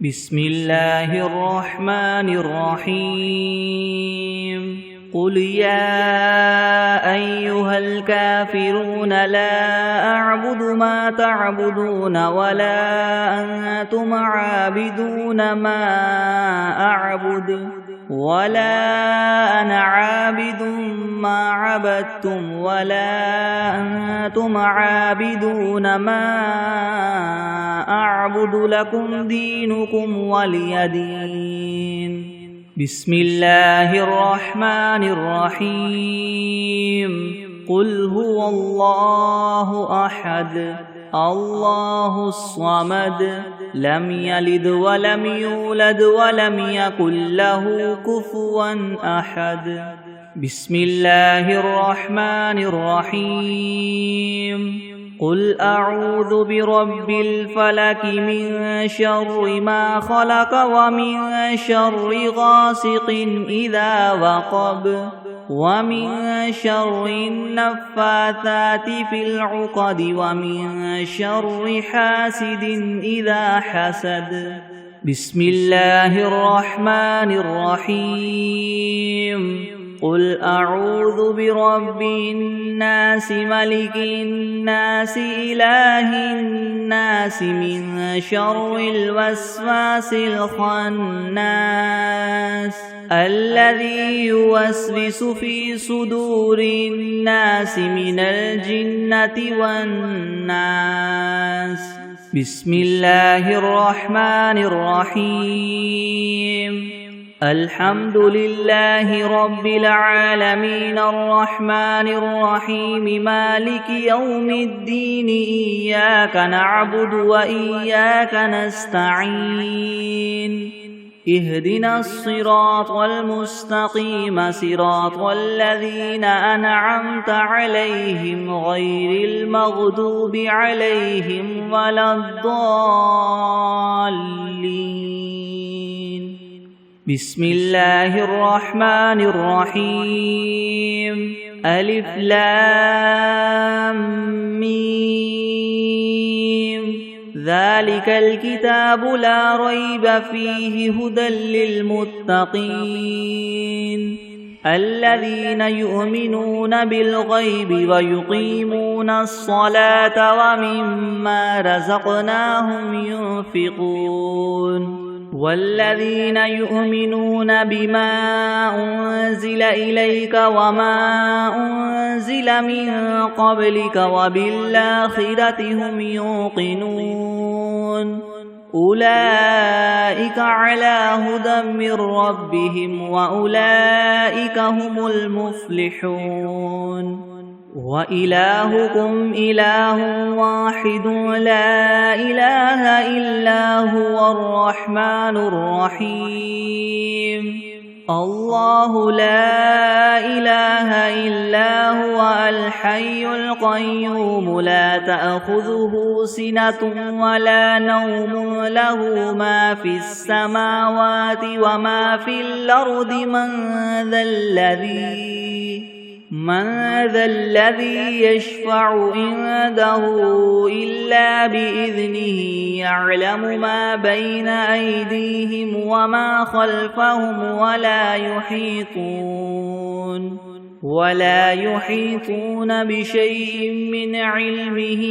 بسم الله الرحمن الرحيم قل يا أيها الكافرون لا أعبد ما تعبدون ولا أنتم عابدون ما أعبد ولا أنا عابد ما عبدتم ولا أنتم عابدون ما أعبد لكم دينكم ولي دين. بسم الله الرحمن الرحيم قل هو الله أحد الله الصمد لم يلد ولم يولد ولم يكن له كفوا أحد. بسم الله الرحمن الرحيم قل أعوذ برب الفلك من شر ما خلق ومن شر غاسق إذا وقب ومن شر النفاثات في العقد ومن شر حاسد إذا حسد. بسم الله الرحمن الرحيم قل أعوذ برب الناس ملك الناس إله الناس من شر الوسواس الخناس الذي يوسوس في صدور الناس من الجنة والناس. بسم الله الرحمن الرحيم الحمد لله رب العالمين الرحمن الرحيم مالك يوم الدين إياك نعبد وإياك نستعين اهدنا الصراط المستقيم صراط الذين أنعمت عليهم غير المغضوب عليهم ولا الضالين. بسم الله الرحمن الرحيم ألف لام ميم ذلك الكتاب لا ريب فيه هدى للمتقين الذين يؤمنون بالغيب ويقيمون الصلاة ومما رزقناهم ينفقون والذين يؤمنون بما أنزل إليك وما أنزل من قبلك وبالآخرة هم يوقنون أولئك على هدى من ربهم وأولئك هم المفلحون. وإلهكم إله واحد لا إله إلا هو الرحمن الرحيم الله لا إله إلا هو الحي القيوم لا تأخذه سنة ولا نوم له ما في السماوات وما في الأرض من ذا الذي يشفع عنده إلا بإذنه يعلم ما بين أيديهم وما خلفهم ولا يحيطون بشيء من علمه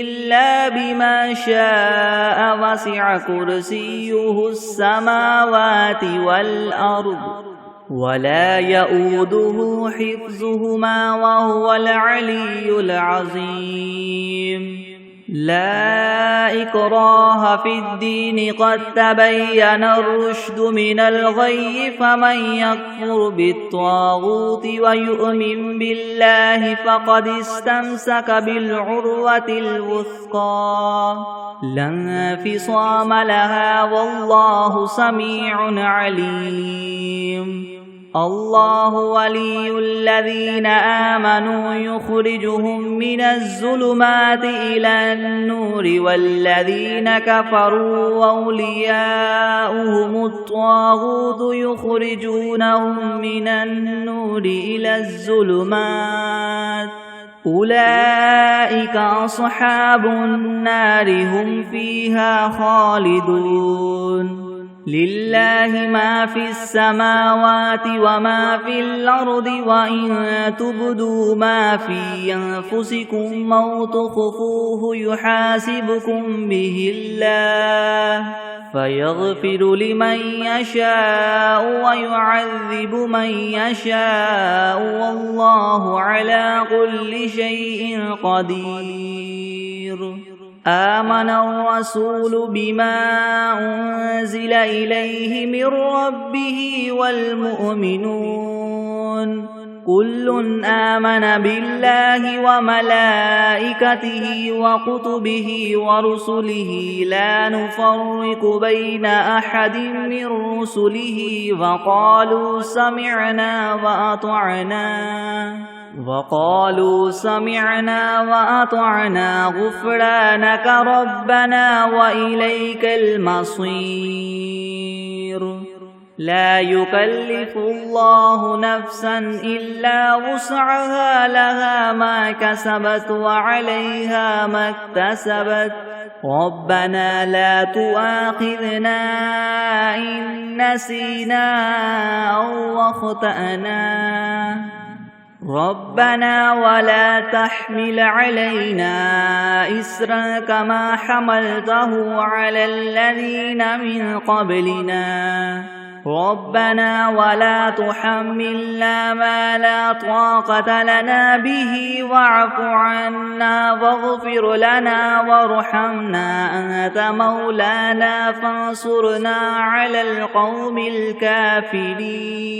إلا بما شاء وسع كرسيه السماوات والأرض ولا يؤوده حفظهما وهو العلي العظيم. لا إكراه في الدين قد تبين الرشد من الغي فمن يكفر بالطاغوت ويؤمن بالله فقد استمسك بالعروة الوثقى لا انفصام لها والله سميع عليم. الله ولي الذين آمنوا يخرجهم من الظلمات إلى النور والذين كفروا أولياؤهم الطاغوت يخرجونهم من النور إلى الظلمات أولئك أصحاب النار هم فيها خالدون لله ما في السماوات وما في الأرض وإن تبدوا ما في أنفسكم أو تخفوه يحاسبكم به الله فيغفر لمن يشاء ويعذب من يشاء والله على كل شيء قدير آمن الرسول بما أنزل إليه من ربه والمؤمنون كل آمن بالله وملائكته وكتبه ورسله لا نفرق بين أحد من رسله وقالوا سمعنا وأطعنا غفرانك ربنا وإليك المصير لا يكلف الله نفسا إلا وسعها لها ما كسبت وعليها ما اكتسبت ربنا لا تؤاخذنا إن نسينا أو أخطأنا ربنا ولا تحمل علينا إسرا كما حملته على الذين من قبلنا ربنا ولا تحملنا ما لا طاقة لنا به واعف عنا واغفر لنا وارحمنا أنت مولانا فانصرنا على القوم الكافرين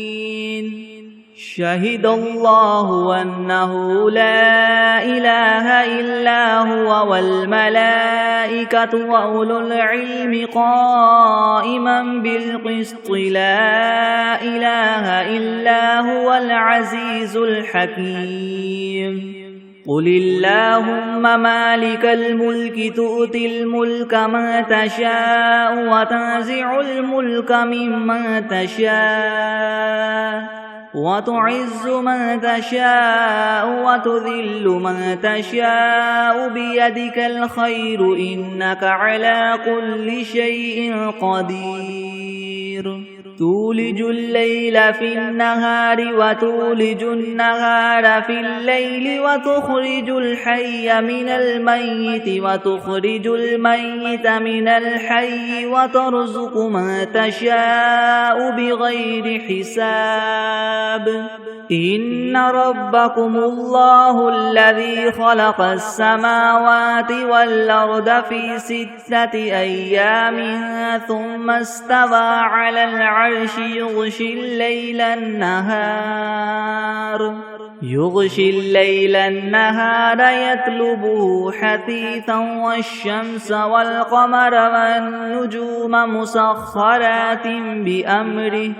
شهد الله أنه لا إله إلا هو والملائكة وأولو العلم قائما بالقسط لا إله إلا هو العزيز الحكيم قل اللهم مالك الملك تؤتي الملك من تشاء وتنزع الملك ممن تشاء وتعز من تشاء وتذل من تشاء بيدك الخير إنك على كل شيء قدير تولج الليل في النهار وتولج النهار في الليل وتخرج الحي من الميت وتخرج الميت من الحي وترزق من تشاء بغير حساب إن ربكم الله الذي خلق السماوات والأرض في 6 أيام ثم استوى على العرش يغشي الليل النهار يطلبه حثيثا والشمس والقمر والنجوم مسخرات بأمره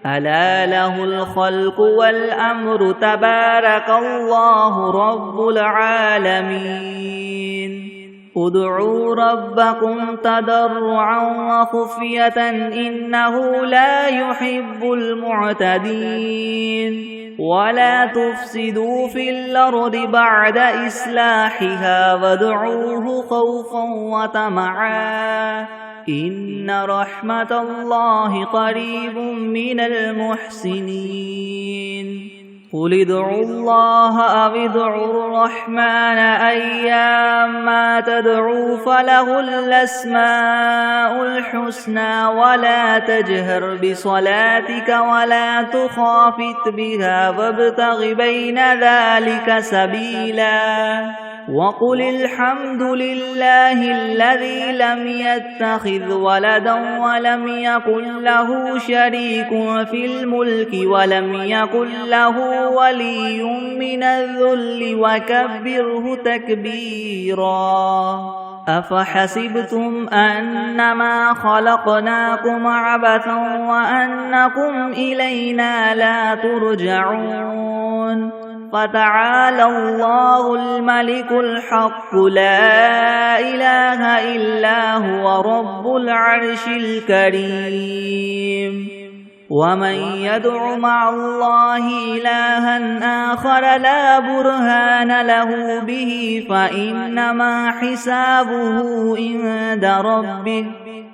ألا له الخلق والأمر تبارك الله رب العالمين ادعوا ربكم تضرعا وخفية إنه لا يحب المعتدين ولا تفسدوا في الأرض بعد إصلاحها وادعوه خوفا وطمعا إن رحمة الله قريب من المحسنين قل ادعوا الله أو ادعوا الرحمن أيما تدعوا فله الأسماء الحسنى ولا تجهر بصلاتك ولا تخافت بها وابتغ بين ذلك سبيلا وقل الحمد لله الذي لم يتخذ ولدا ولم يكن له شريك في الملك ولم يكن له ولي من الذل وكبره تكبيرا أفحسبتم أنما خلقناكم عبثا وأنكم إلينا لا ترجعون فتعالى الله الملك الحق لا إله إلا هو رب العرش الكريم ومن يدع مع الله إلها آخر لا برهان له به فإنما حسابه عند ربه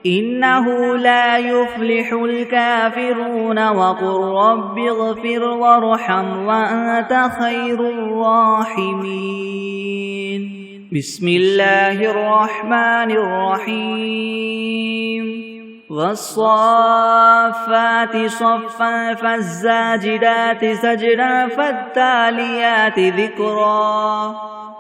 إنه لا يفلح الكافرون وقل رب اغفر وارحم وأنت خير الراحمين بسم الله الرحمن الرحيم والصافات صفا فالزاجدات زجرا فالتاليات ذكرا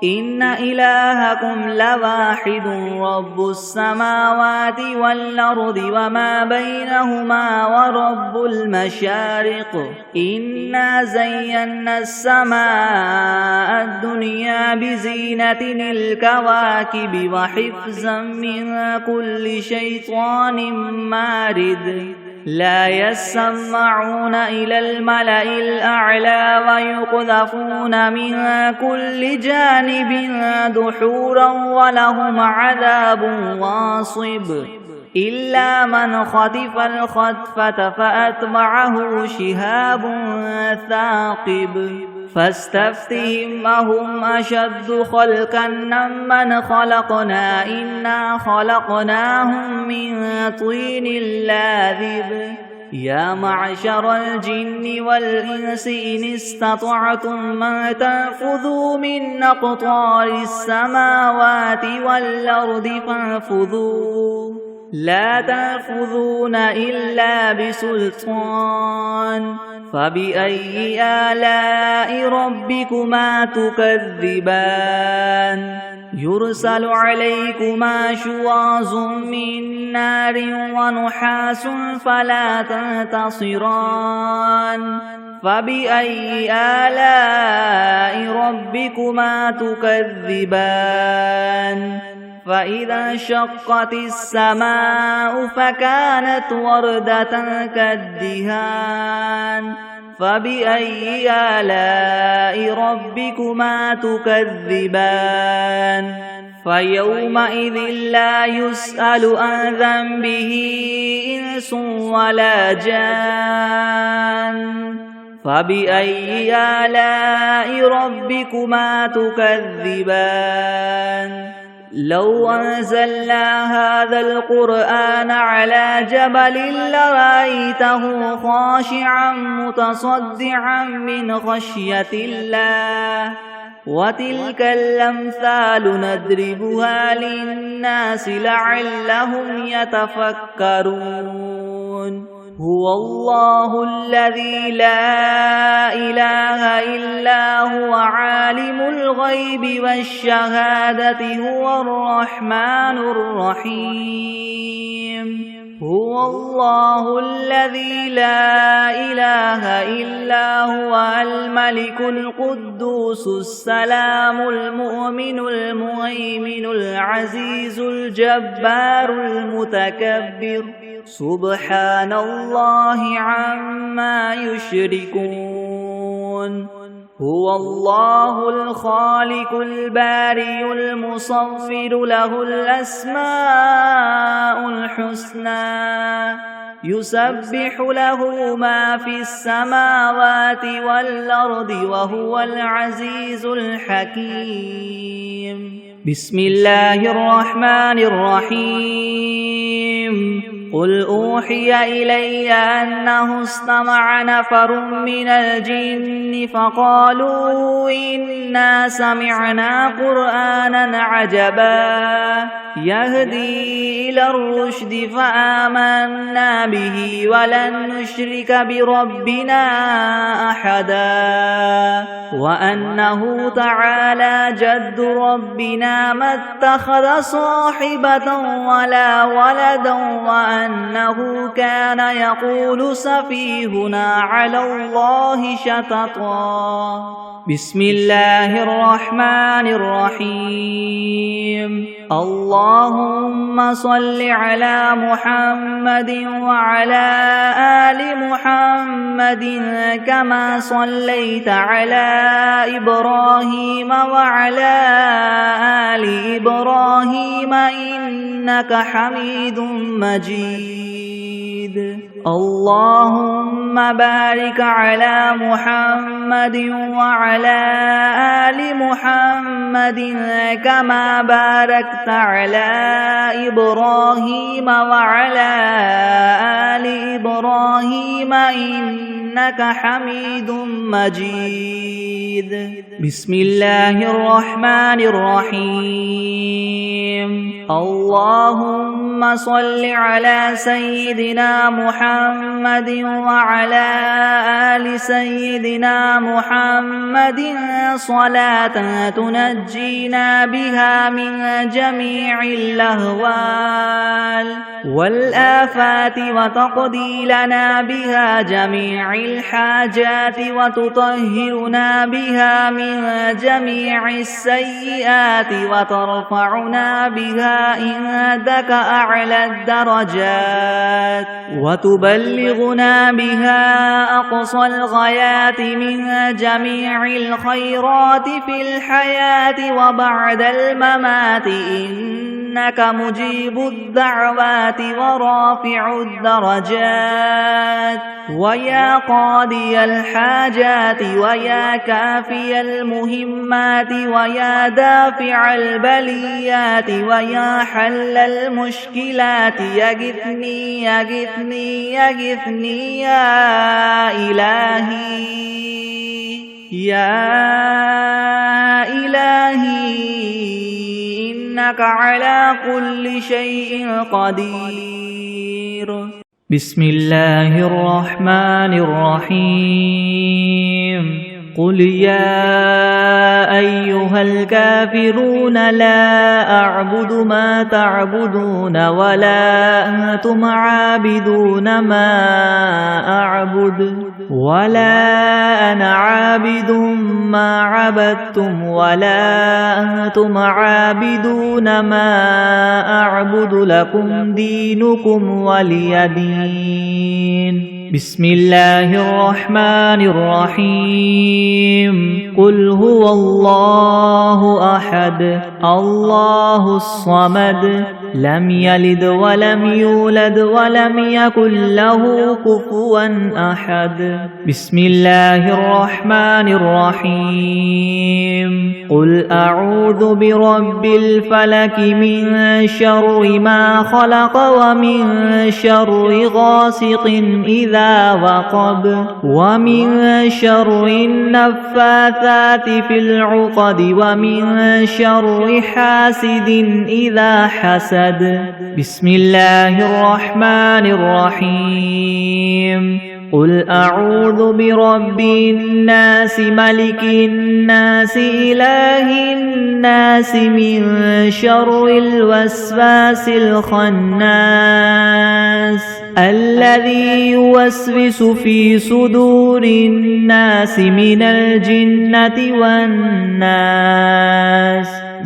إن إلهكم لواحد رب السماوات والأرض وما بينهما ورب المشارق إنا زينا السماء الدنيا بزينة الكواكب وحفظا من كل شيطان مارد لا يسمعون إلى الملأ الأعلى ويقذفون من كل جانب دحورا ولهم عذاب واصب إلا من خطف الخطفة فأتبعه شهاب ثاقب فاستفتهم أهم أشد خلقا ممن خلقنا إنا خلقناهم من طين لاذب يا معشر الجن والإنس إن استطعتم أن تنفذوا من أقطار السماوات والأرض فانفذوا لا تنفذون إلا بسلطان فبأي آلاء ربكما تكذبان يرسل عليكما شواظ من نار ونحاس فلا تنتصران فبأي آلاء ربكما تكذبان فإذا انشقت السماء فكانت وردة كالدهان فبأي آلاء ربكما تكذبان فيومئذ لا يسأل عن ذنبه إنس ولا جان فبأي آلاء ربكما تكذبان لو أنزلنا هذا القرآن على جبل لرأيته خاشعا متصدعا من خشية الله وتلك الأمثال نضربها للناس لعلهم يتفكرون هو الله الذي لا إله إلا هو عالم الغيب والشهادة هو الرحمن الرحيم هو الله الذي لا إله إلا هو الملك القدوس السلام المؤمن المهيمن العزيز الجبار المتكبر سبحان الله عما يشركون هو الله الخالق البارئ المصور له الأسماء الحسنى يسبح له ما في السماوات والأرض وهو العزيز الحكيم بسم الله الرحمن الرحيم قل أوحي إلي أنه استمع نفر من الجن فقالوا إنا سمعنا قرآنا عجبا يهدي إلى الرشد فآمنا به ولن نشرك بربنا أحدا وأنه تعالى جد ربنا ما اتخذ صاحبة ولا ولدا وأنه كان يقول سفيهنا على الله شططا بسم الله الرحمن الرحيم اللهم صل على محمد وعلى آل محمد كما صليت على إبراهيم وعلى آل إبراهيم إنك حميد مجيد اللهم بارك على محمد وعلى آل محمد كما باركت على إبراهيم وعلى آل إبراهيم إنك حميد مجيد. بسم الله الرحمن الرحيم. اللهم صل على سيدنا محمد وعلى آل سيدنا محمد صلاة تنجينا بها من جميع الأهوال والآفات وتقضي لنا بها جميع الحاجات وتطهرنا بها من جميع السيئات وترفعنا بها عندك أعلى الدرجات وتبلغنا بها أقصى الغايات من جميع الخيرات في الحياة وبعد الممات إنك مجيب الدعوات ورافع الدرجات ويا قاضي الحاجات ويا كافي المهمات ويا دافع البليات ويا حل المشكلات يغثني يغثني يغثني يا إلهي يا إلهي إنك على كل شيء قدير. بسم الله الرحمن الرحيم. قل يا أيها الكافرون لا أعبد ما تعبدون ولا أنتم عابدون ما أعبد ولا أنا عابد ما عبدتم ولا أنتم عابدون ما أعبد لكم دينكم ولي دين. بسم الله الرحمن الرحيم. قل هو الله أحد الله الصمد لم يلد ولم يولد ولم يكن له كفوا أحد. بسم الله الرحمن الرحيم. قل أعوذ برب الفلك من شر ما خلق ومن شر غاسق إذا وقب ومن شر النفاثات في العقد ومن شر حاسد إذا حسد. بسم الله الرحمن الرحيم. قل أعوذ برب الناس ملك الناس إله الناس من شر الوسواس الخناس الذي يوسوس في صدور الناس من الجنة والناس.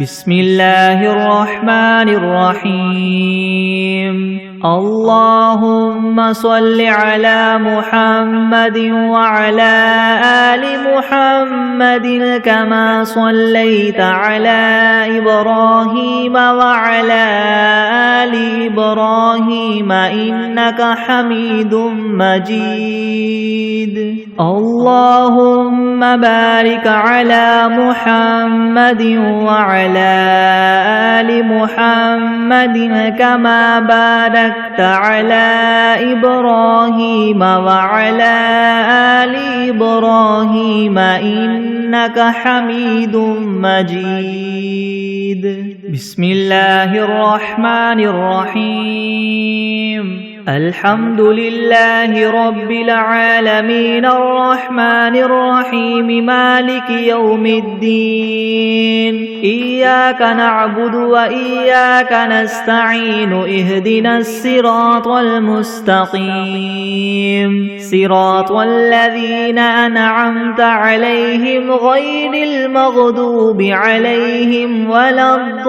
بسم الله الرحمن الرحيم. اللهم صل على محمد وعلى آل محمد كما صليت على إبراهيم وعلى آل إبراهيم إنك حميد مجيد. اللهم بارك على محمد وعلى آل محمد كما باركت على إبراهيم وعلى آل إبراهيم إنك حميد مجيد. بسم الله الرحمن الرحيم. الحمد لله رب العالمين الرحمن الرحيم مالك يوم الدين. إياك نعبد وإياك نستعين اهدنا الصراط المستقيم صراط الذين أنعمت عليهم غير المغضوب عليهم ولا الضالين.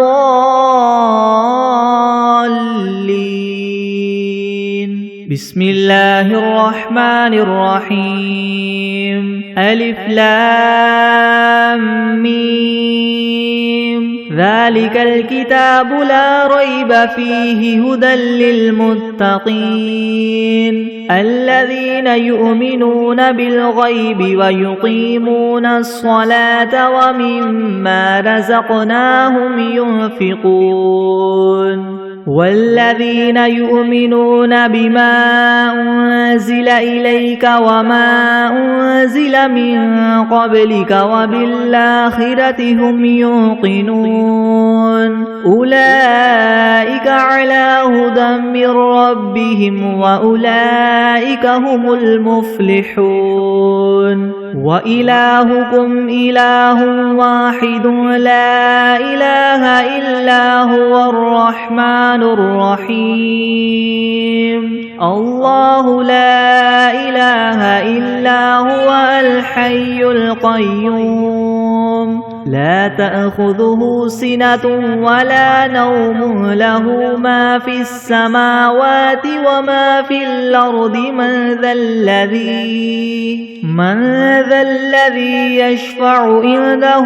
بسم الله الرحمن الرحيم ألف لام ميم ذلك الكتاب لا ريب فيه هدى للمتقين الذين يؤمنون بالغيب ويقيمون الصلاة ومما رزقناهم ينفقون والذين يؤمنون بما أنزل إليك وما أنزل من قبلك وبالآخرة هم يوقنون أولئك على هدى من ربهم وأولئك هم المفلحون وإلهكم إله واحد لا إله إلا هو الرحمن الرحيم الله لا إله إلا هو الحي القيوم لا تأخذه سنة ولا نوم له ما في السماوات وما في الأرض من ذا الذي يشفع عنده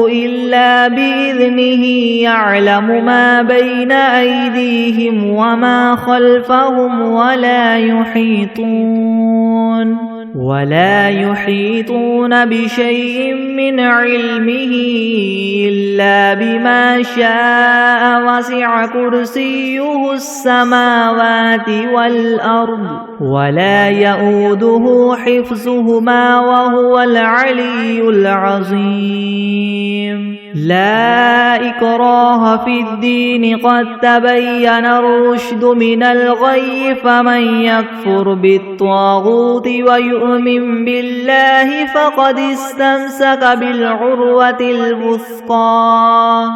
إلا بإذنه يعلم ما بين أيديهم وما خلفهم ولا يحيطون بشيء من علمه إلا بما شاء وسع كرسيه السماوات والأرض ولا يؤوده حفظهما وهو العلي العظيم لا إكراه في الدين قد تبين الرشد من الغي فمن يكفر بالطاغوت ويؤمن بالله فقد استمسك بالعروة الوثقى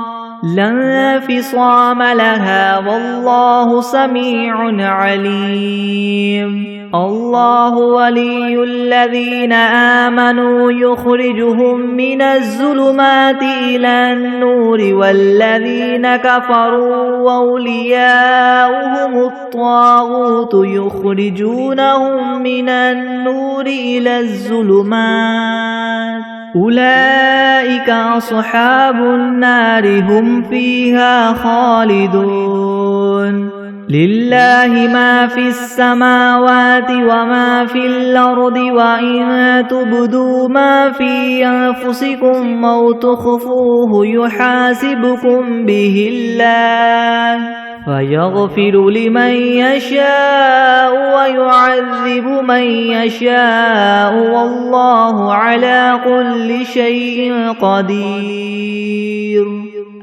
لا انفصام لها والله سميع عليم الله ولي الذين آمنوا يخرجهم من الظلمات إلى النور والذين كفروا وأولياؤهم الطاغوت يخرجونهم من النور إلى الظلمات أولئك أصحاب النار هم فيها خالدون لله ما في السماوات وما في الأرض وإن تبدوا ما في أنفسكم أو تخفوه يحاسبكم به الله فيغفر لمن يشاء ويعذب من يشاء والله على كل شيء قدير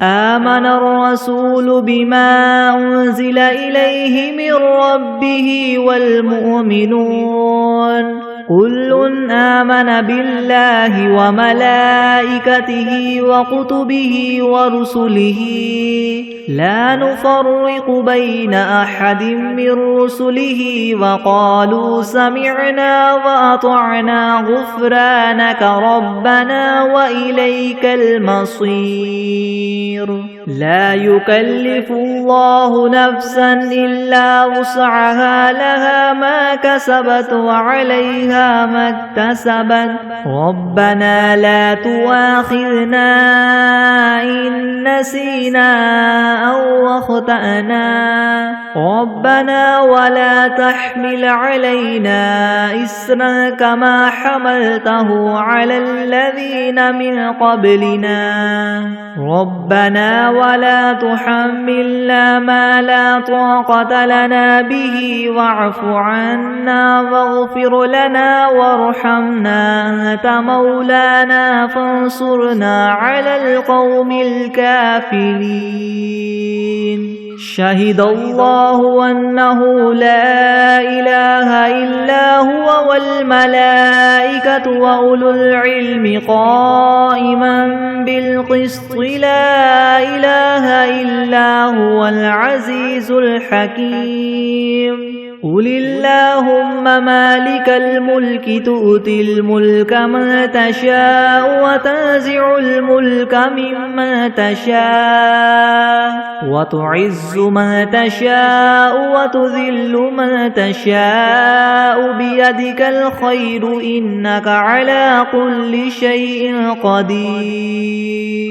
آمن الرسول بما أنزل إليه من ربه والمؤمنون كل آمن بالله وملائكته وكتبه ورسله لا نفرق بين أحد من رسله وقالوا سمعنا وأطعنا غفرانك ربنا وإليك المصير لا يكلف الله نفسا إلا وسعها لها ما كسبت وعليها ما اكتسبت ربنا لا تؤاخذنا إن نسينا أو أخطأنا ربنا ولا تحمل علينا إسرا كما حملته على الذين من قبلنا ربنا ولا تحملنا ما لا طاقة لنا به واعف عنا واغفر لنا وارحمنا أنت مولانا فانصرنا على القوم الكافرين شهد الله أنه لا إله إلا هو والملائكة وأولو العلم قائما بالقسط لا إله إلا هو العزيز الحكيم قل اللهم مالك الملك تؤتي الملك من تشاء وتنزع الملك ممن تشاء وتعز من تشاء وتذل من تشاء بيدك الخير إنك على كل شيء قدير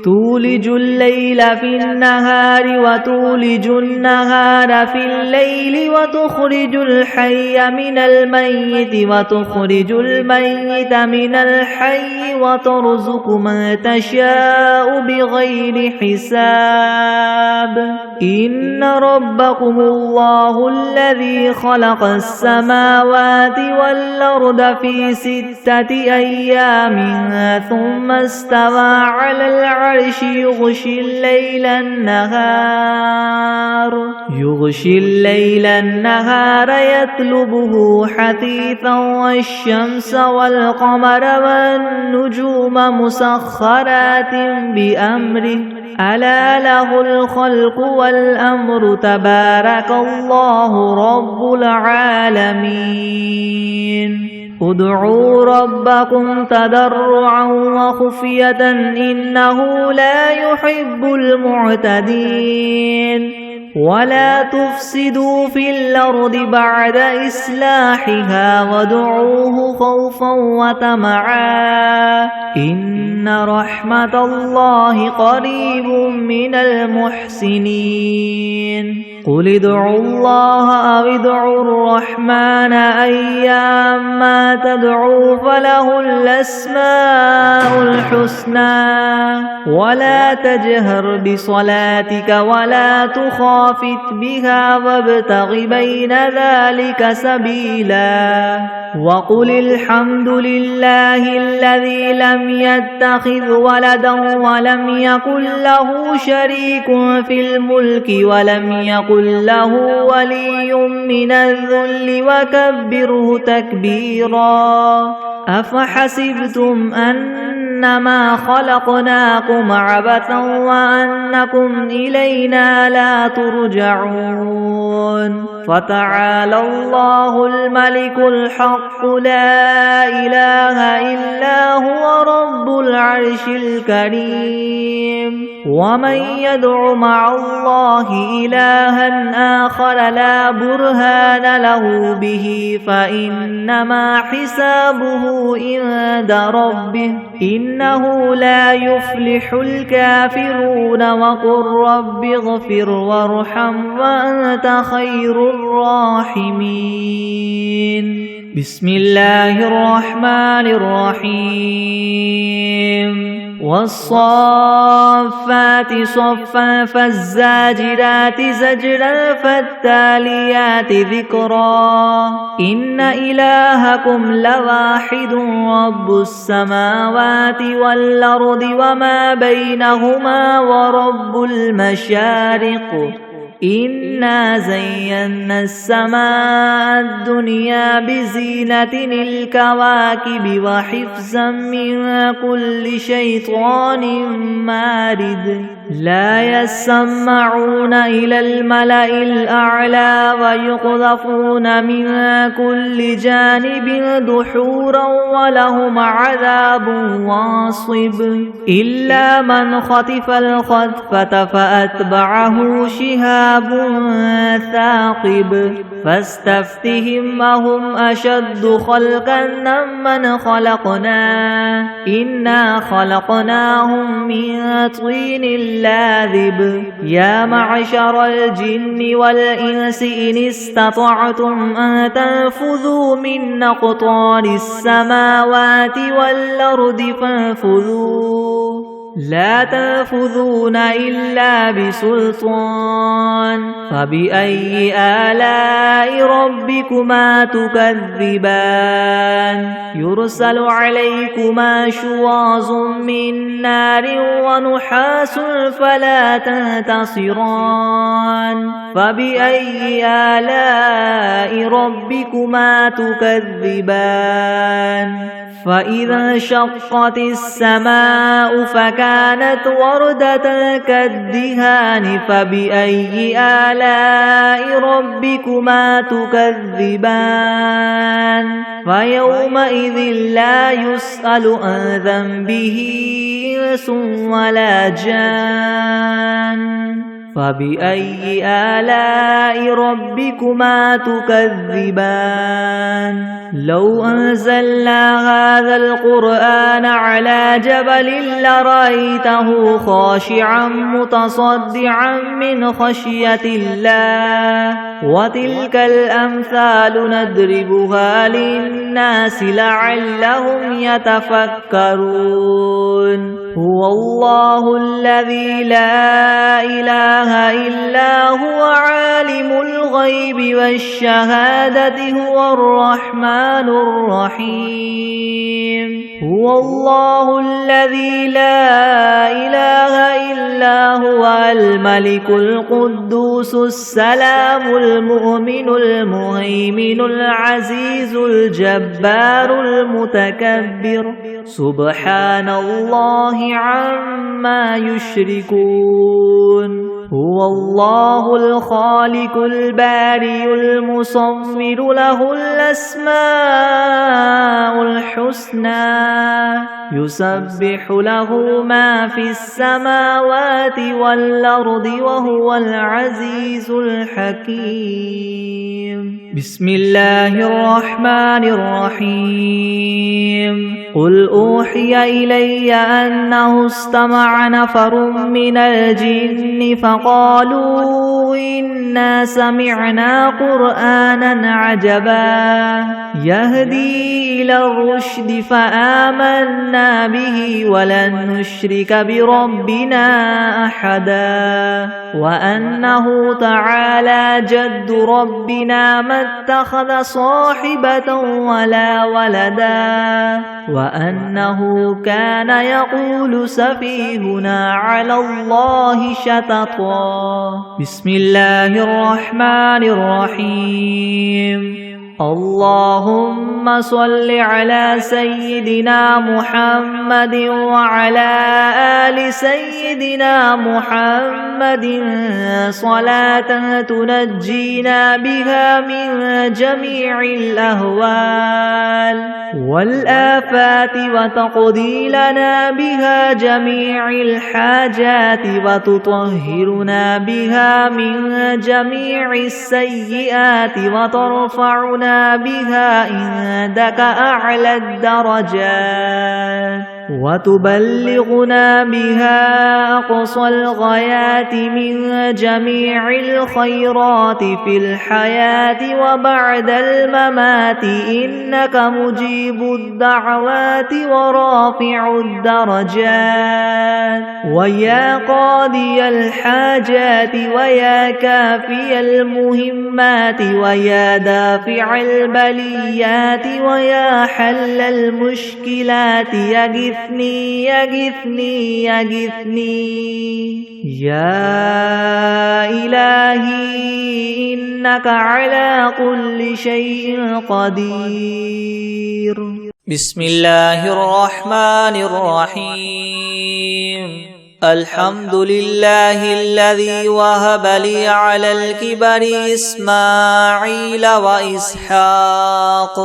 تولج الليل في النهار وتولج النهار في الليل وتخرج الحي من الميت وتخرج الميت من الحي وترزق من تشاء بغير حساب إن ربكم الله الذي خلق السماوات والأرض في 6 أيام ثم استوى على العرش يغشي الليل النهار يطلبه حثيثا والشمس والقمر والنجوم مسخرات بأمره ألا له الخلق والأمر تبارك الله رب العالمين ادعوا ربكم تضرعا وخفية إنه لا يحب المعتدين ولا تفسدوا في الأرض بعد إصلاحها وادعوه خوفا وطمعا إن رحمة الله قريب من المحسنين قل ادعوا الله أو ادعوا الرحمن أيما تدعوا فله الأسماء الحسنى ولا تجهر بصلاتك ولا تخافت بها وابتغ بين ذلك سبيلا وقل الحمد لله الذي لم يتخذ ولدا ولم يكن له شريك في الملك ولم يكن له ولي من الذل وكبره تكبيرا أفحسبتم أنما خلقناكم عبثا وأنكم إلينا لا ترجعون فتعالى الله الملك الحق لا إله إلا هو رب العرش الكريم ومن يدع مع الله إلها آخر لا برهان له به فإنما حسابه عند ربه إنه لا يفلح الكافرون وقل رب اغفر وارحم وأنت خير الراحمين بسم الله الرحمن الرحيم والصافات صفا فالزاجرات زجرا فالتاليات ذكرا إن إلهكم لواحد رب السماوات والأرض وما بينهما ورب المشارق إنا زينا السماء الدنيا بزينة الكواكب وحفظا من كل شيطان مارد لا يسمعون إلى الملأ الأعلى ويقذفون من كل جانب دحورا ولهم عذاب واصب إلا من خطف الخطفة فأتبعه شهاب ثاقب فاستفتهم أهم أشد خلقا ممن خلقنا إنا خلقناهم من طين لاذب يا معشر الجن والإنس إن استطعتم أن تنفذوا من أقطار السماوات والأرض فانفذوا لا تنفذون إلا بسلطان فبأي آلاء ربكما تكذبان يرسل عليكما شواظ من نار ونحاس فلا تنتصران فبأي آلاء ربكما تكذبان فإذا انشقت السماء فكانت وردة كالدهان فبأي آلاء ربكما تكذبان فيومئذ لا يسأل عن ذنبه إنس ولا جان فبأي آلاء ربكما تكذبان لو أنزلنا هذا القرآن على جبل لرأيته خاشعا متصدعا من خشية الله وتلك الأمثال نضربها للناس لعلهم يتفكرون هو الله الذي لا إله إلا هو عالم الغيب والشهادة هو الرحمن الرحيم هو الله الذي لا إله إلا هو الملك القدوس السلام المؤمن المهيمن العزيز الجبار المتكبر سبحان الله عما يشركون هو الله الخالق البارئ المصور له الأسماء الحسنى يسبح له ما في السماوات والأرض وهو العزيز الحكيم بسم الله الرحمن الرحيم قل أوحي إلي أنه استمع نفر من الجن فقالوا إنا سمعنا قرآنا عجبا يهدي إلى الرشد فآمنا به ولن نشرك بربنا أحدا وأنه تعالى جد ربنا ما اتخذ صاحبة ولا ولدا وأنه كان يقول سفيهنا على الله شططا بسم الله الرحمن الرحيم اللهم صل على سيدنا محمد وعلى آل سيدنا محمد صلاة تنجينا بها من جميع الأهوال والآفات وتقضي لنا بها جميع الحاجات وتطهرنا بها من جميع السيئات وترفعنا بها عندك أعلى الدرجات وتبلغنا بها أقصى الغايات من جميع الخيرات في الحياة وبعد الممات إنك مجيب الدعوات ورافع الدرجات ويا قاضي الحاجات ويا كافي المهمات ويا دافع البليات ويا حل المشكلات يغثني يغثني يغثني يا إلهي إنك على كل شيء قدير بسم الله الرحمن الرحيم الحمد لله الذي وهب لي على الكبر إسماعيل وإسحاق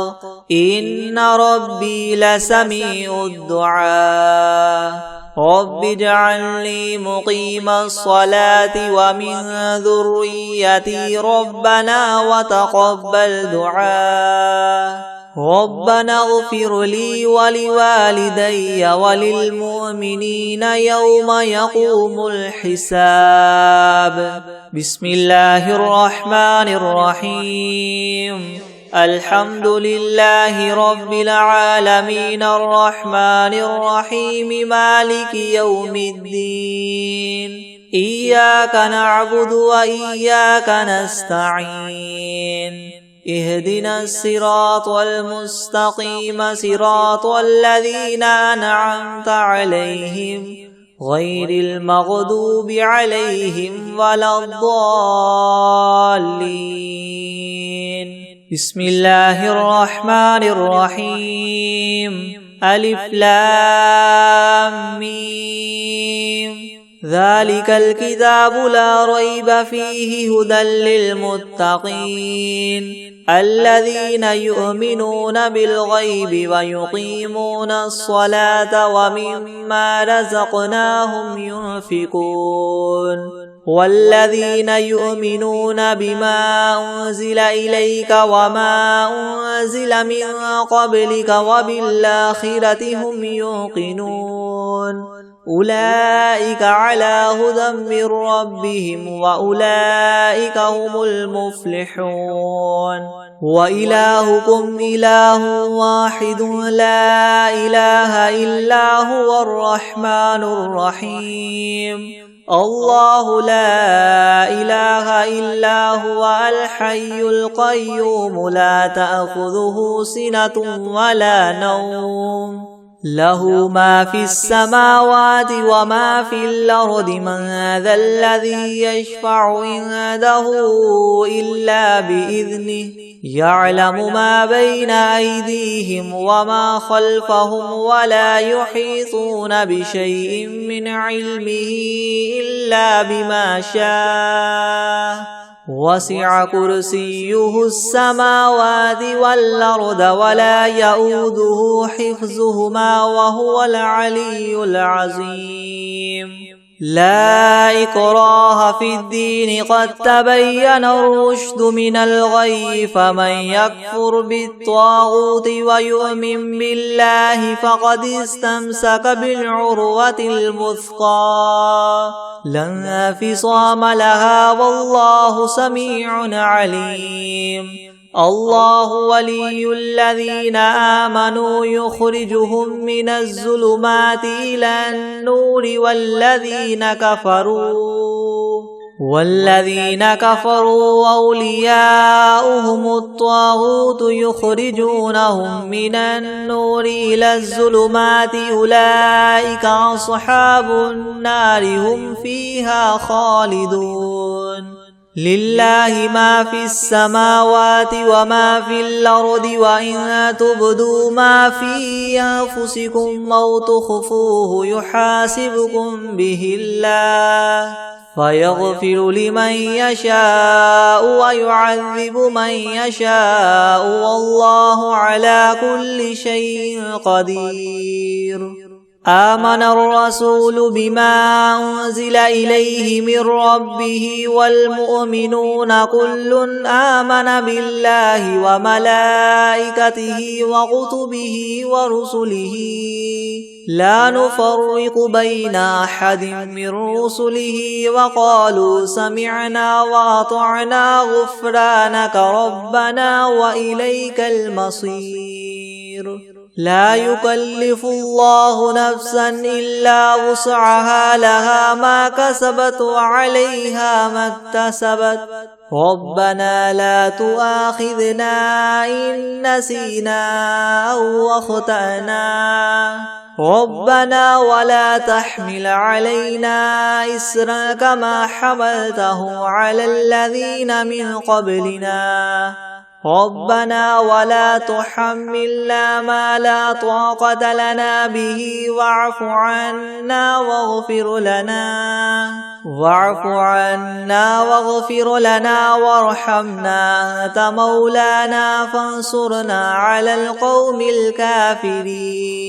إن ربي لسميع الدعاء رب اجعلني مقيم الصلاة ومن ذريتي ربنا وتقبل دعاء ربنا اغفر لي ولوالدي وللمؤمنين يوم يقوم الحساب بسم الله الرحمن الرحيم الحمد لله رب العالمين الرحمن الرحيم مالك يوم الدين إياك نعبد وإياك نستعين اهدنا الصراط المستقيم صراط الذين أنعمت عليهم غير المغضوب عليهم ولا الضالين بسم الله الرحمن الرحيم ألف لام ميم ذلك الكتاب لا ريب فيه هدى للمتقين الذين يؤمنون بالغيب ويقيمون الصلاة ومما رزقناهم ينفقون والذين يؤمنون بما أنزل إليك وما أنزل من قبلك وبالآخرة هم يوقنون أولئك على هدى من ربهم وأولئك هم المفلحون وإلهكم إله واحد لا إله إلا هو الرحمن الرحيم الله لا إله إلا هو الحي القيوم لا تأخذه سنة ولا نوم له ما في السماوات وما في الأرض من ذا الذي يشفع عنده إلا بإذنه يعلم ما بين أيديهم وما خلفهم ولا يحيطون بشيء من علمه إلا بما شاء وسع كرسيه السماوات والأرض ولا يؤوده حفظهما وهو العلي العظيم لا إكراه في الدين قد تبين الرشد من الغي فمن يكفر بالطاغوت ويؤمن بالله فقد استمسك بالعروة الوثقى لا انفصام لها والله سميع عليم الله ولي الذين آمنوا يخرجهم من الظلمات إلى النور والذين كفروا أولياؤهم الطاغوت يخرجونهم من النور إلى الظلمات أولئك أصحاب النار هم فيها خالدون لله ما في السماوات وما في الأرض وإن تبدوا ما في أنفسكم أو تخفوه يحاسبكم به الله فيغفر لمن يشاء ويعذب من يشاء والله على كل شيء قدير آمن الرسول بما أنزل إليه من ربه والمؤمنون كل آمن بالله وملائكته وكتبه ورسله لا نفرق بين أحد من رسله وقالوا سمعنا وأطعنا غفرانك ربنا وإليك المصير لا يكلف الله نفسا إلا وسعها لها ما كسبت وعليها ما اكتسبت ربنا لا تؤاخذنا إن نسينا أو أخطأنا ربنا ولا تحمل علينا إسرا كما حملته على الذين من قبلنا ربنا ولا تحملنا ما لا طاقة لنا به واعف عنا واغفر لنا وارحمنا أنت مولانا فانصرنا على القوم الكافرين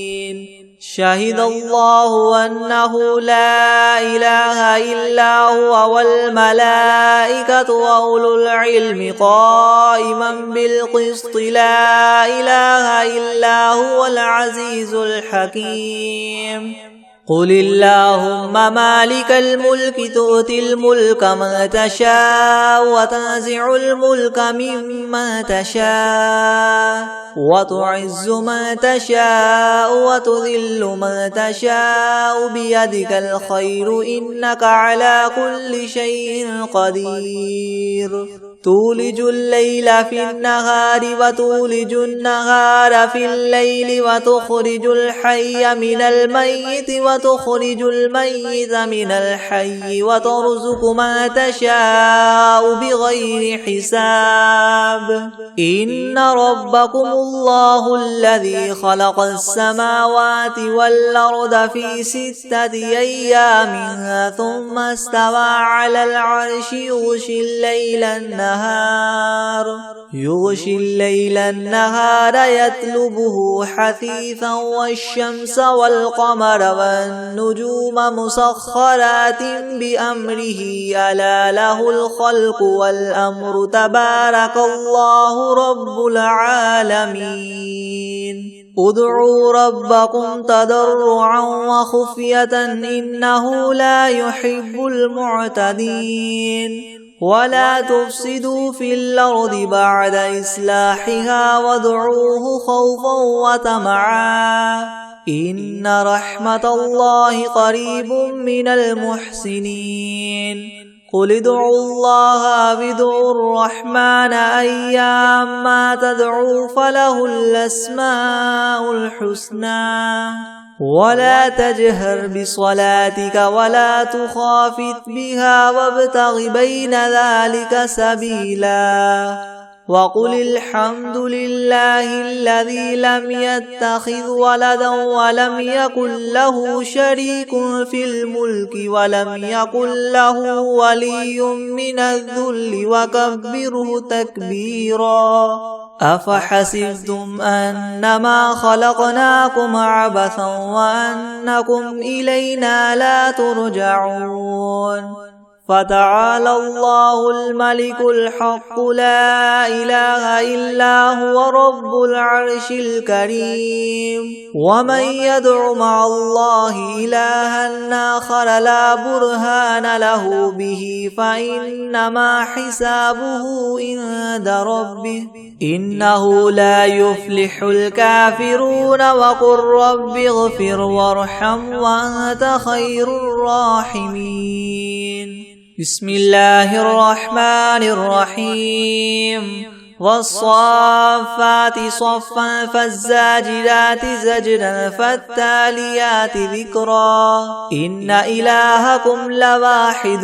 شهد الله أنه لا إله إلا هو والملائكة وأولو العلم قائما بالقسط لا إله إلا هو العزيز الحكيم قل اللهم مالك الملك تؤتي الملك من تشاء وتنزع الملك ممن تشاء وتعز من تشاء وتذل من تشاء بيدك الخير إنك على كل شيء قدير تولج الليل في النهار وتولج النهار في الليل وتخرج الحي من الميت وتخرج الميت من الحي وترزق ما تشاء بغير حساب إن ربكم الله الذي خلق السماوات والأرض في 6 أيام ثم استوى على العرش يغشي الليل النهار والنهار يغشي الليل النهار يطلبه حثيثا والشمس والقمر والنجوم مسخرات بأمره ألا له الخلق والأمر تبارك الله رب العالمين ادعوا ربكم تضرعا وخفية إنه لا يحب المعتدين ولا تفسدوا في الأرض بعد إصلاحها وادعوه خوفا وطمعا إن رحمة الله قريب من المحسنين قل ادعوا الله أو ادعوا الرحمن أيما تدعوا فله الأسماء الحسنى ولا تجهر بصلاتك ولا تخافت بها وابتغ بين ذلك سبيلا وقل الحمد لله الذي لم يتخذ ولدا ولم يكن له شريك في الملك ولم يكن له ولي من الذل وكبره تكبيرا أفحسبتم أنما خلقناكم عبثا وأنكم إلينا لا ترجعون فتعالى الله الملك الحق لا إله إلا هو رب العرش الكريم ومن يدع مع الله إلها آخر لا برهان له به فإنما حسابه عند ربه إنه لا يفلح الكافرون وقل رب اغفر وارحم وأنت خير الراحمين بسم الله الرحمن الرحيم والصافات صفا فالزاجرات زجرا فالتاليات ذكرا إن إلهكم لواحد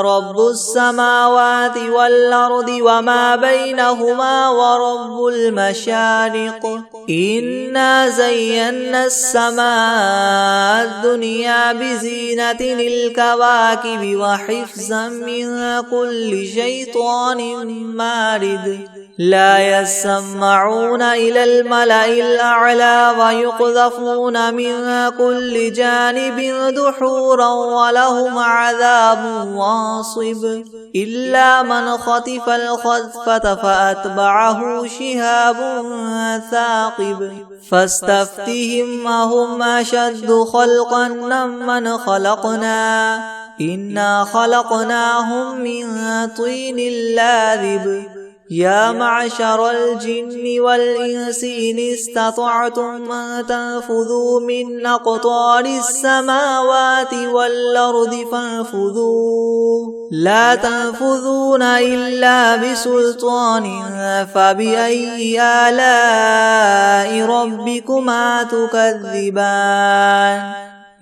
رب السماوات والأرض وما بينهما ورب المشارق إنا زينا السماء الدنيا بزينة الكواكب وحفظا من كل شيطان مارد لا يسمعون إلى الملأ الأعلى ويقذفون من كل جانب دحورا ولهم عذاب واصب إلا من خطف الخطفة فأتبعه شهاب ثاقب فاستفتهم أهم أشد خلقا ممن خلقنا إنا خلقناهم من طين لاذب يا معشر الجن والإنس إن استطعتم أن تنفذوا من أقطار السماوات والأرض فانفذوا لا تنفذون إلا بسلطان فبأي آلاء ربكما تكذبان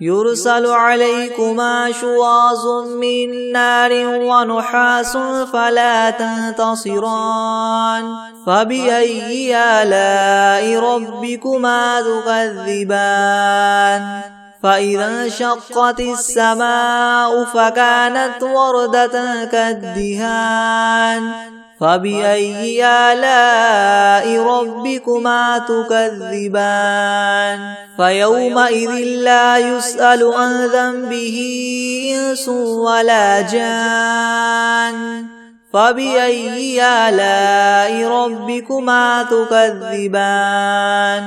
يرسل عليكما شواظ من نار ونحاس فلا تنتصران فبأي آلاء ربكما تكذبان فإذا انشقت السماء فكانت وردة كالدهان فبأي آلاء ربكما تكذبان فيومئذ لا يسأل عن ذنبه إنس ولا جان فبأي آلاء ربكما تكذبان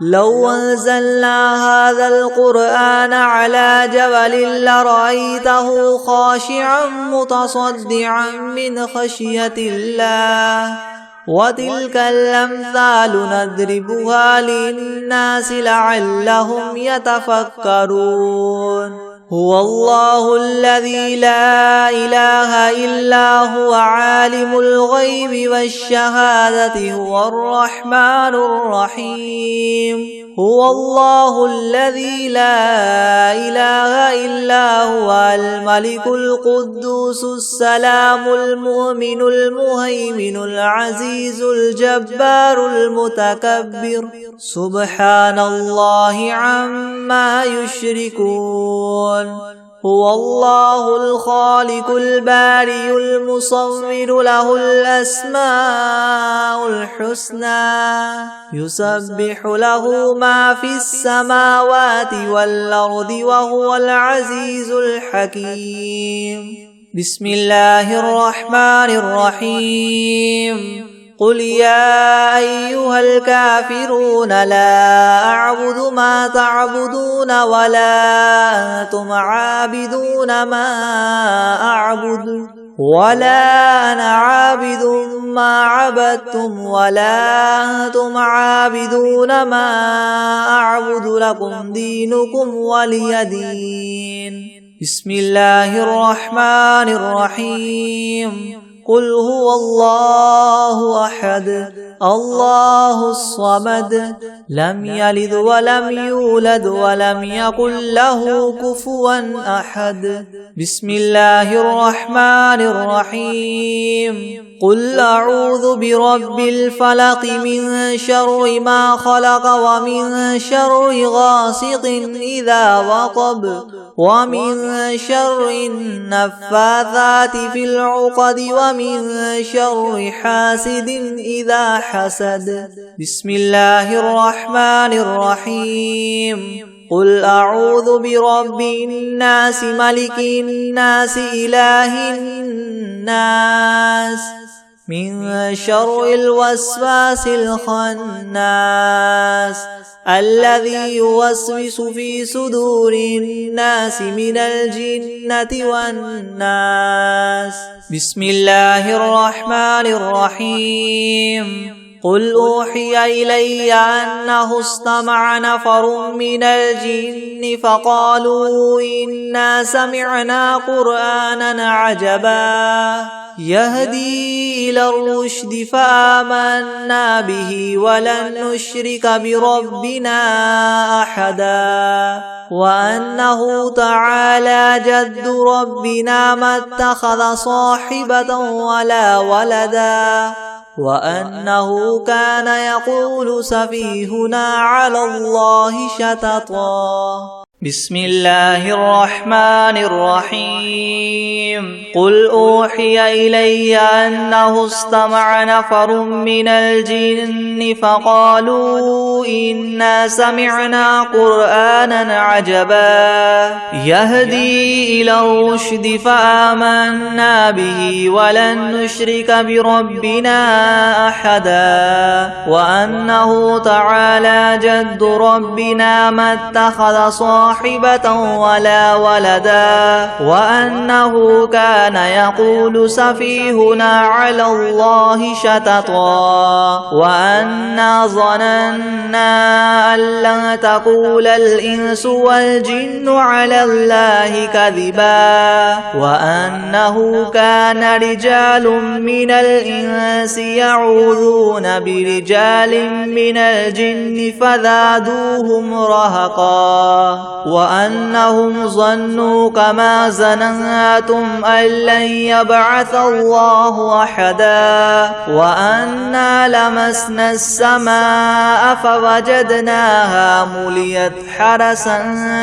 لو أنزلنا هذا القرآن على جبل لرأيته خاشعا متصدعا من خشية الله وتلك الأمثال نضربها للناس لعلهم يتفكرون هو الله الذي لا إله إلا هو عالم الغيب والشهادة هو الرحمن الرحيم هو الله الذي لا إله إلا هو الملك القدوس السلام المؤمن المهيمن العزيز الجبار المتكبر سبحان الله عما يشركون هو الله الخالق البارئ المصور له الأسماء الحسنى يسبح له ما في السماوات والأرض وهو العزيز الحكيم بسم الله الرحمن الرحيم قل يا أيها الكافرون لا أعبد ما تعبدون ولا أنتم عابدون ما أعبد ولا أنا عابد ما عبدتم ولا أنتم عابدون ما أعبد لكم دينكم ولي دين بسم الله الرحمن الرحيم قل هو الله أحد الله الصمد لم يلد ولم يولد ولم يكن له كفوا أحد بسم الله الرحمن الرحيم قل أعوذ برب الفلق من شر ما خلق ومن شر غاسق إذا وقب ومن شر النفاثات في العقد ومن شر حاسد إذا حسد بسم الله الرحمن الرحيم قل أعوذ برب الناس ملك الناس إله الناس من شر الوسواس الخناس الذي يوسوس في صدور الناس من الجنة والناس بسم الله الرحمن الرحيم قل أوحي إلي أنه استمع نفر من الجن فقالوا إنا سمعنا قرآنا عجبا يهدي إلى الرشد فآمنا به ولن نشرك بربنا أحدا وأنه تعالى جد ربنا ما اتخذ صاحبة ولا ولدا وأنه كان يقول سفيهنا على الله شططا بسم الله الرحمن الرحيم قل أوحي إلي أنه استمع نفر من الجن فقالوا إنا سمعنا قرآنا عجبا يهدي إلى الرشد فآمنا به ولن نشرك بربنا أحدا وأنه تعالى جد ربنا ما اتخذ صاحبة ولا ولدا وأنه كان يقول سفيهنا على الله شططا وأنا ظننا أن لن تقول الإنس والجن على الله كذبا وأنه كان رجال من الإنس يعوذون برجال من الجن فزادوهم رهقا وأنهم ظنوا كما ظننتم أن لن يبعث الله أحدا وأنا لمسنا السماء فوجدناها مليت حرسا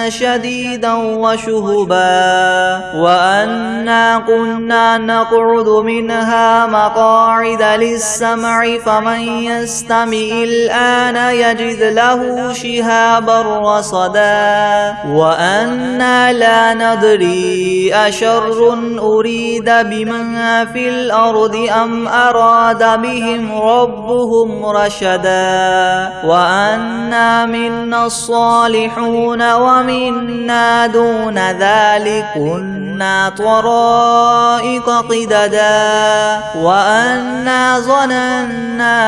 شديدا وشهبا وأنا كنا نقعد منها مقاعد للسمع فمن يستمع الآن يجد له شهابا رصدا وأنا لا ندري أشر أريد بمن في الأرض أم أراد بهم ربهم رشدا وأنا منا الصالحون ومنا دون ذلك كنا طرائق قددا وأنا ظننا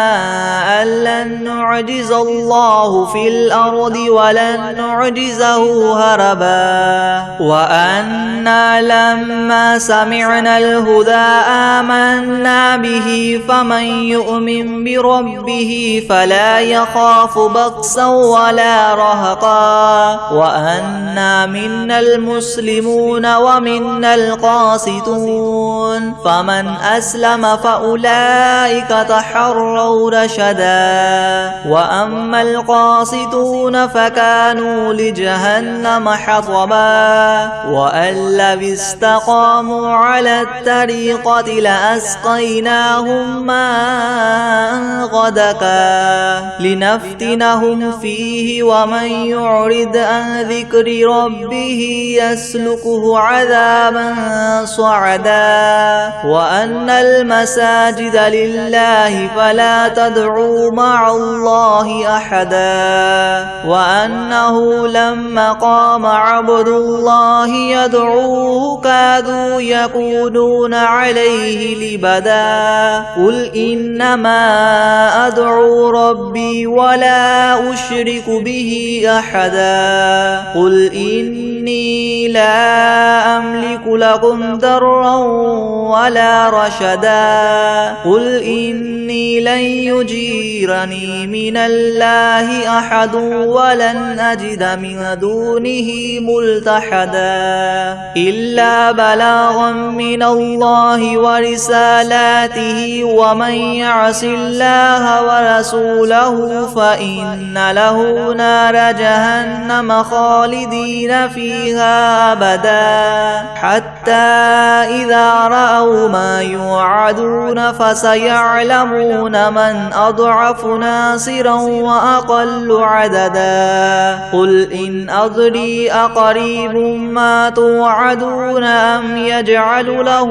أن لن نعجز الله في الأرض ولن نعجزه هربا وأنا لما سمعنا الهدى آمنا به فمن يؤمن بربه فلا يخاف بخسا ولا رهقا وأنا منا المسلمون ومنا القاسطون فمن أسلم فأولئك تحروا رشدا وأما القاسطون فكانوا لجهنم حطبا والذي استقاموا على الطريقة لأسقيناهم ماء غدقا لنفتنهم فيه ومن يعرض عن ذكر ربه يسلكه عذابا صعدا وأن المساجد لله فلا تدعوا مع الله أحدا وأنه لما قام عبد الله يدعوه كادوا يكونون عليه لبدا قل إنما أدعو ربي ولا أشرك به أحدا قل إني لا أملك لكم ضرا ولا رشدا قل إني لن يجيرني من الله أحد ولن أجد من دونه ملتحدا إلا بلاغا من الله ورسالاته ومن يعص الله ورسوله فإن له نار جهنم خالدين فيها أبدا حتى إذا رأوا ما يوعدون فسيعلمون من أضعف ناصرا وأقل عددا قل إن أدري أقريب ما توعدون أم يجعل له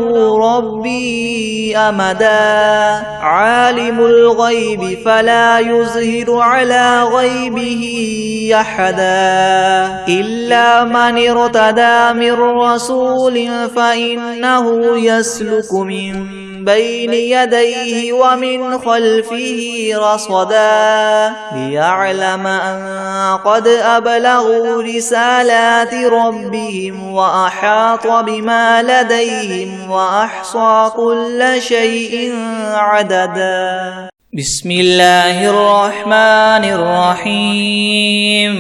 ربي أمدا عالم الغيب فلا يظهر على غيبه أحدا إلا من ارتدى من رسول فإنه يسلك من بين يديه ومن خلفه رصدا ليعلم أن قد أبلغوا رسالات ربهم وأحاط بما لديهم وأحصى كل شيء عددا بسم الله الرحمن الرحيم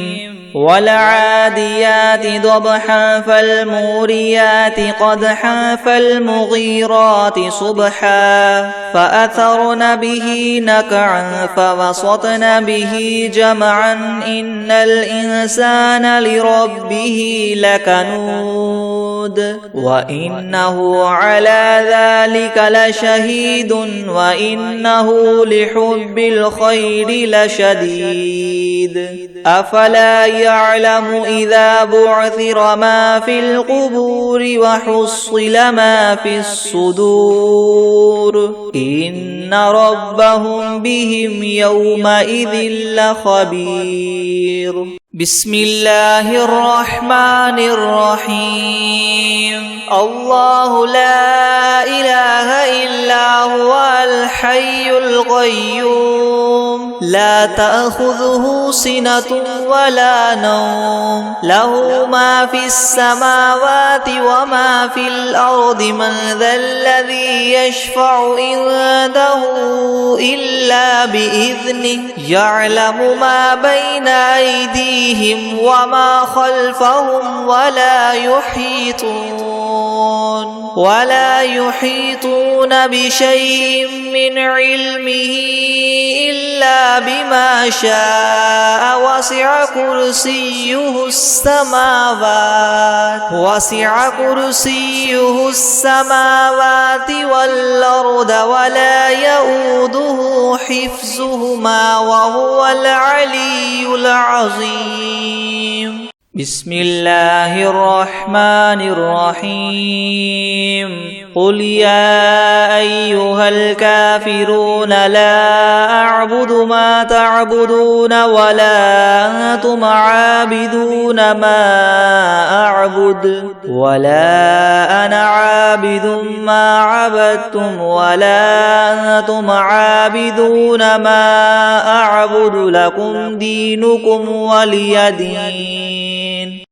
والعاديات ضبحا فالموريات قدحا فالمغيرات صبحا فأثرن به نقعا فوسطن به جمعا إن الإنسان لربه لكنود وإنه على ذلك لشهيد وإنه لحب الخير لشديد أفلا يعلم إذا بعثر ما في القبور وحصل ما في الصدور إن ربهم بهم يومئذ لخبير بسم الله الرحمن الرحيم الله لا إله إلا هو الحي القيوم لا تأخذه سنة ولا نوم له ما في السماوات وما في الأرض من ذا الذي يشفع عنده إلا بإذنه يعلم ما بين أيديهم وما خلفهم ولا يحيطون بشيء من علمه إلا بما شاء وسع كرسيه السماوات والأرض ولا يؤوده حفظهما وهو العلي العظيم بسم الله الرحمن الرحيم قل يا أيها الكافرون لا أعبد ما تعبدون ولا أنتم عابدون ما أعبد ولا أنا عابد ما عبدتم ولا أنتم عابدون ما أعبد لكم دينكم ولي دين